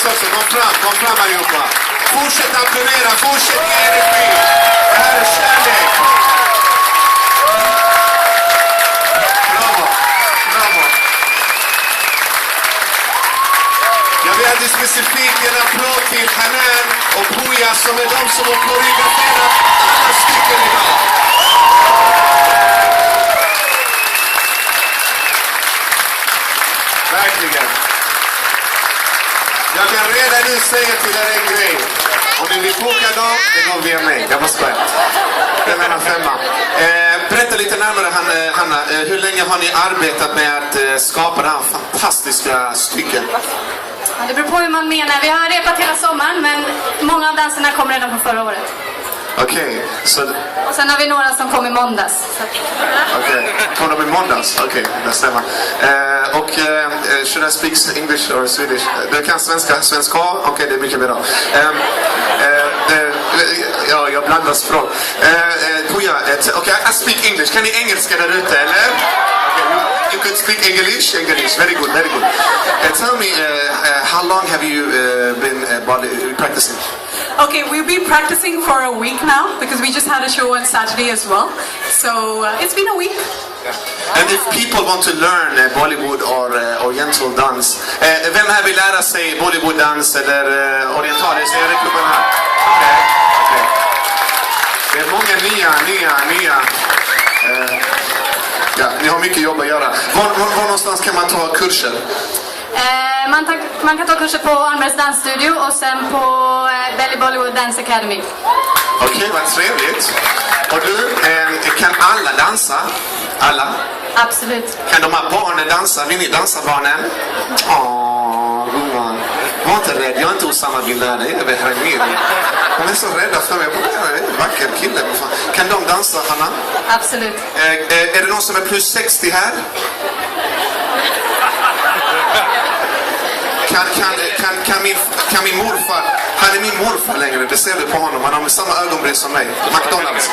finns också. Kom fram allihopa. Fortsätt applådera, fortsätt ge energi. Det här är kärlek. Bravo. Jag vill alltid specifikt ge en applåd till Hanan och Puja som är de som har koreograferat alla stycken idag. Verkligen. Jag kan redan nu säga till er en grej. Om ni vill boka dem, det går via mig. Jag måste skoja. Det är mellan 5. Berätta lite närmare, Hanna. Hur länge har ni arbetat med att skapa det här fantastiska stycket? Det beror på hur man menar. Vi har repat hela sommaren, men många av danserna kom redan från förra året. Okej, så... Och sen har vi några som kom i måndags. Okej, kom de i måndags? Okej, det stämmer. Should I speak English or Swedish? Du kan svenska? Okej, det är mycket bra. Ja, jag blandar språk. Puja, okej, I speak English. Kan ni engelska där ute, eller? You could speak English. Very good. Tell me, how long have you been practicing? Okay, we've been practicing for a week now because we just had a show on Saturday as well. So it's been a week. And if people want to learn Bollywood or oriental dance, vem här vill lära sig Bollywood-dans eller orientalisk? Är det klubben här? Okay. Det är många nya. Ja, ni har mycket jobb att göra. Var någonstans kan man ta kurser? Man kan ta kurser på Almbergs dansstudio och sen på Belly Bollywood Dance Academy. Okej, vad trevligt. Och du, kan alla dansa? Alla? Absolut. Kan de här barnen dansa? Vill ni dansa, barnen? Gumman. Var inte rädd, jag är inte Osama bin Laden. Jag vet mer. De är så rädda för mig. Jag är en vacker kille. Kan de dansa, Hanna? Absolut. Är det någon som är plus 60 här? Kan min morfar, han är min morfar längre, det ser du på honom, han har med samma ögonbryn som mig, McDonalds.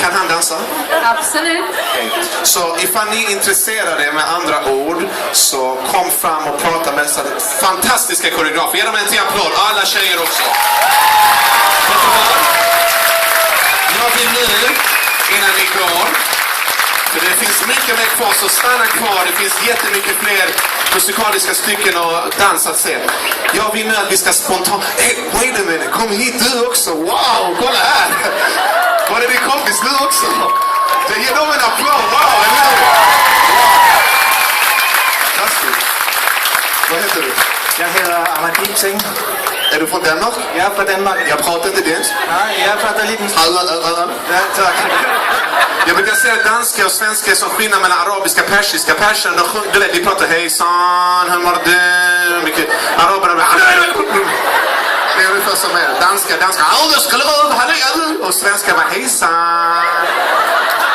Kan han dansa? Absolut. Så ifall ni är intresserade med andra ord, så kom fram och prata med dessa fantastiska koreografer. Ge dem en till applåd, alla tjejer också. Jag vill nu, innan ni går, för det finns mycket mer kvar, så stanna kvar, det finns jättemycket fler musikaliska stycken och dans att se. Jag vill nu att vi ska spontant... Hey, wait a minute, kom hit du också. Wow, kolla här. Var det din kompis du också? Ge dem en applåd. Wow, eller hur? Fantastiskt. Vad heter du? Jag heter Amandeep Singh. Är du från Danmark? Jag är från Danmark. Jag pratar inte dansk. Nej, jag pratar lite... Ja, tack. Jag brukar säga danska och svenska som skillnad mellan arabiska och persiska. Persen, du vet, de pratar hejsan, hur mår du? Mycket araberna. Det är ungefär som är danska. Och svenska var hejsan.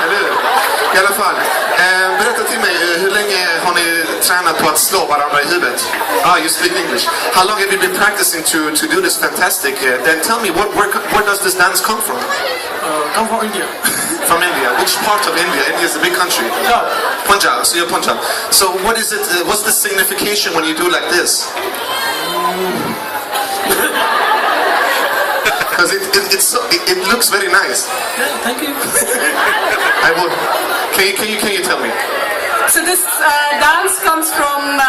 Eller hur? I alla fall. Berätta till mig, hur länge har ni tränat på att slå varandra i huvudet? You speak English. How long have you been practicing to do this fantastic? Then tell me, where does this dance come from? Come from India. From India. Which part of India? India is a big country. Punjab. Punjab. So you're Punjab. So what is it? What's the signification when you do like this? Because it looks very nice. Yeah, thank you. I would. Can you tell me? So this dance comes from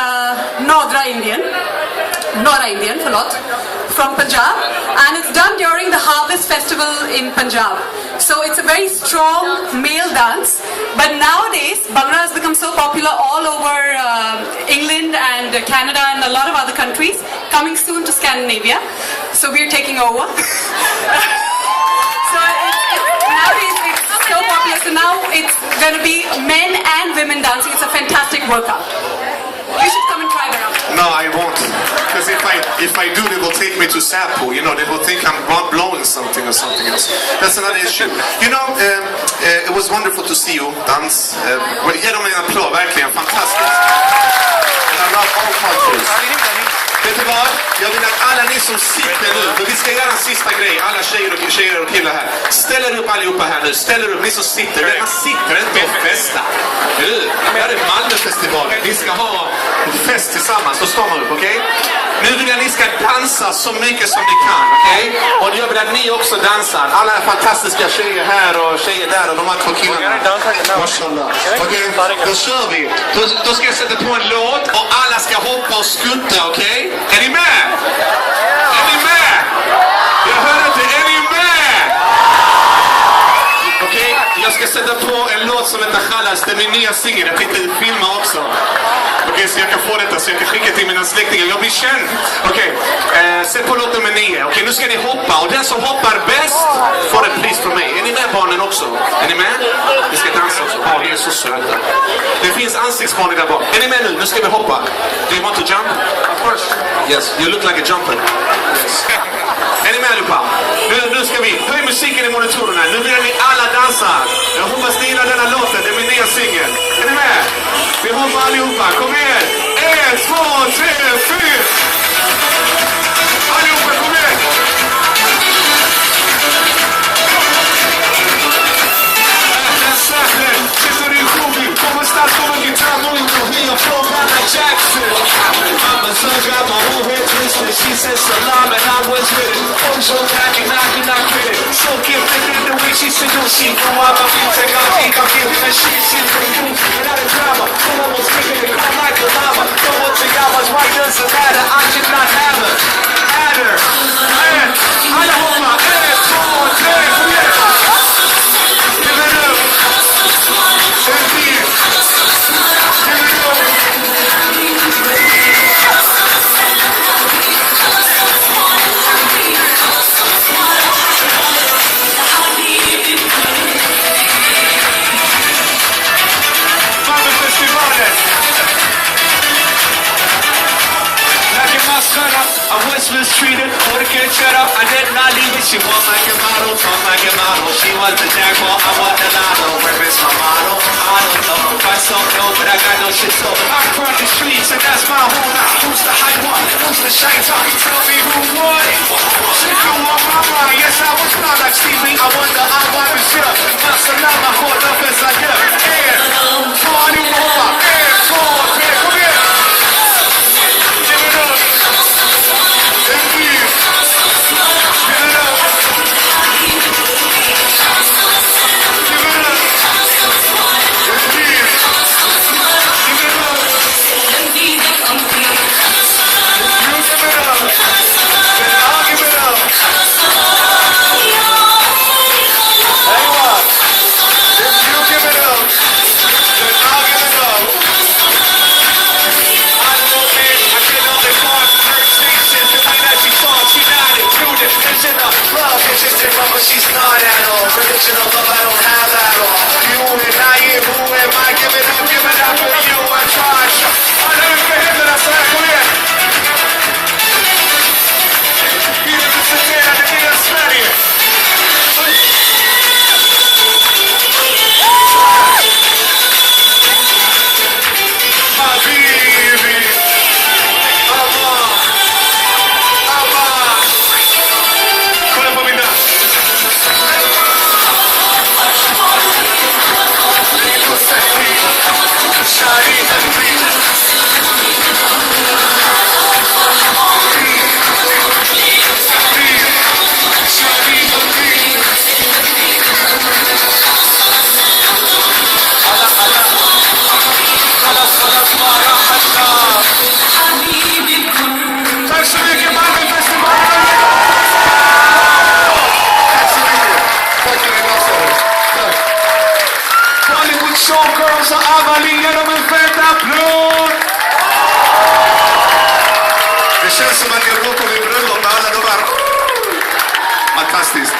Norra Indian, from Punjab, and it's done during the Harvest Festival in Punjab. So it's a very strong male dance, but nowadays Bhangra has become so popular all over England and Canada and a lot of other countries, coming soon to Scandinavia. So we're taking over. So nowadays it's so popular, so now it's going to be men and women dancing. It's a fantastic workout. You should come and try it out. No, I won't. Because if I do, they will take me to Sapo. You know, they will think I'm blowing something or something else. That's another issue. You know, it was wonderful to see you dance. Ge dem en applåd, verkligen fantastiskt. And I love all cultures. Vet du vad? Jag vill att alla ni som sitter nu, för vi ska göra en sista grej, alla tjejer och killar här. Ställer upp allihopa här nu, ställer upp, ni som sitter. Man sitter inte och festar. Det här är Malmöfestivalen. fest tillsammans. Då står man upp, okej? Nu vill jag att ni ska dansa så mycket som ni kan, okej? Och jag vill att ni också dansar. Alla fantastiska tjejer här och tjejer där och de här två killarna. Mashallah. Okej, då kör vi. Då ska jag sätta på en låt och alla ska hoppa och skutta, okej? Är ni med? Är ni med? Jag hör inte, är ni med? Okej, jag ska sätta på en låt som heter Khalas, det är min nya singel. Jag tänkte filma också. Okej, så jag kan få detta så jag kan skicka till mina släktingar. Jag blir känd. Okej, sätt på låt nummer 9. Okej, nu ska ni hoppa. Och den som hoppar bäst får ett pris från mig. Är ni med barnen också? Är ni med? Vi ska dansa också. Ja, vi är så söta. Det finns ansiktsmål där bak. Är ni med nu? Nu ska vi hoppa. Do you want to jump? Of course. Yes, you look like a jumper. Yes. Är ni med allihopa? Nu ska vi. Höj musiken i monitorerna. Nu vill ni alla dansa. Jag hoppas ni gillar denna låten. Det är min nya singel. Är ni med? Vi hoppar allihopa. Kom igen. 1, 2, 3, 4. Allihopa, kom igen. Sitter i sjukhus. Kommer start som en gitarr. Och inte vi har från Anna Jackson. Mamma så gammal och helt twisted. She said salam and I was with it. Oh, so knocking, not kidding. So gifted in the way she seduced. She grew up on music. I'm giving her shit. She's produced. Without a drama. Almost making it come like a llama. So what's the hours? Why doesn't matter? I should not have her. Add her. And I hold my head. 2, 3, yeah. Give it up. I was mistreated, porque quiero, I did not leave it. She was like a model, talk like a model. She was the jackpot, I was the lotto. Where is my model? I don't know. If I don't know, but I got no shit, so I run the streets and that's my home. Now, who's the high one? Who's the shy top? Tell me who won it. Shit, you on my mind. Yes, I was not like Stevie. I wonder how I was sure. My salam, I caught up as I did. And 21, and 4, come here. Give it up. She's not at all. Religion of love, I don't have at all. You and I, who am I? Give it up for you. I tried. I never for him that I said, come here. You never sit there and get us ready. My baby. Showgirls och Avalin, ge dem en fet applåd! Det känns som att jag går på min bröllop med alla de här. Fantastiskt.